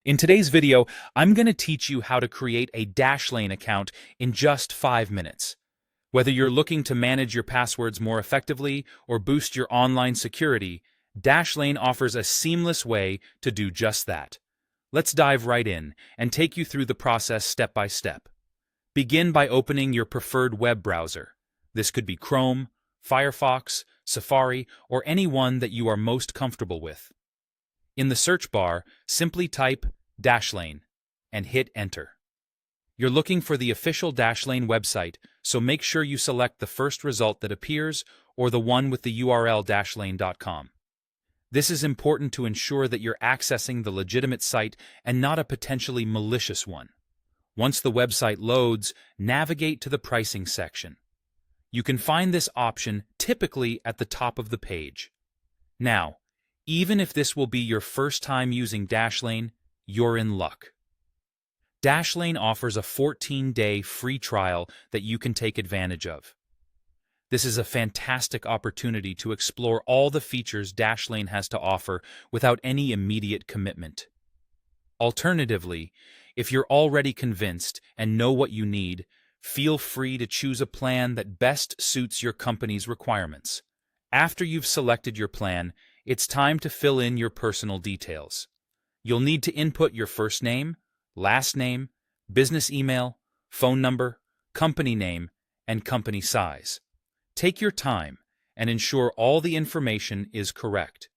In today's video, I'm going to teach you how to create a Dashlane account in just 5 minutes. Whether you're looking to manage your passwords more effectively or boost your online security, Dashlane offers a seamless way to do just that. Let's dive right in and take you through the process step by step. Begin by opening your preferred web browser. This could be Chrome, Firefox, Safari, or any one that you are most comfortable with. In the search bar, simply type Dashlane and hit Enter. You're looking for the official Dashlane website, so make sure you select the first result that appears or the one with the URL dashlane.com. This is important to ensure that you're accessing the legitimate site and not a potentially malicious one. Once the website loads, navigate to the pricing section. You can find this option typically at the top of the page. Now, even if this will be your first time using Dashlane, you're in luck. Dashlane offers a 14-day free trial that you can take advantage of. This is a fantastic opportunity to explore all the features Dashlane has to offer without any immediate commitment. Alternatively, if you're already convinced and know what you need, feel free to choose a plan that best suits your company's requirements. After you've selected your plan, it's time to fill in your personal details. You'll need to input your first name, last name, business email, phone number, company name, and company size. Take your time and ensure all the information is correct.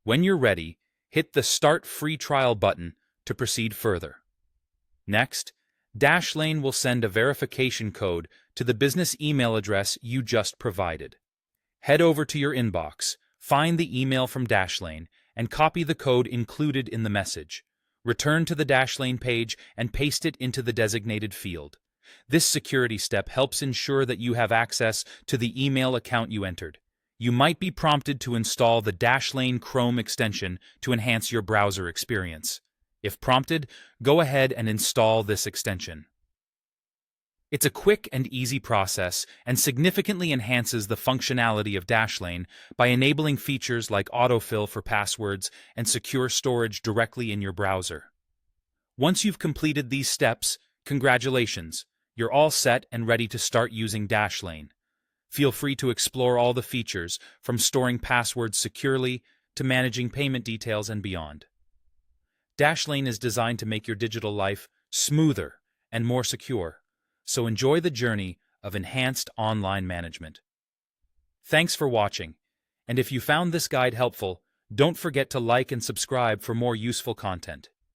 When you're ready, hit the Start Free Trial button to proceed further. Next, Dashlane will send a verification code to the business email address you just provided. Head over to your inbox, find the email from Dashlane, and copy the code included in the message. Return to the Dashlane page and paste it into the designated field. This security step helps ensure that you have access to the email account you entered. You might be prompted to install the Dashlane Chrome extension to enhance your browser experience. If prompted, go ahead and install this extension. It's a quick and easy process and significantly enhances the functionality of Dashlane by enabling features like autofill for passwords and secure storage directly in your browser. Once you've completed these steps, congratulations, you're all set and ready to start using Dashlane. Feel free to explore all the features, from storing passwords securely to managing payment details and beyond. Dashlane is designed to make your digital life smoother and more secure. So enjoy the journey of enhanced online management. Thanks for watching, and if you found this guide helpful, don't forget to like and subscribe for more useful content.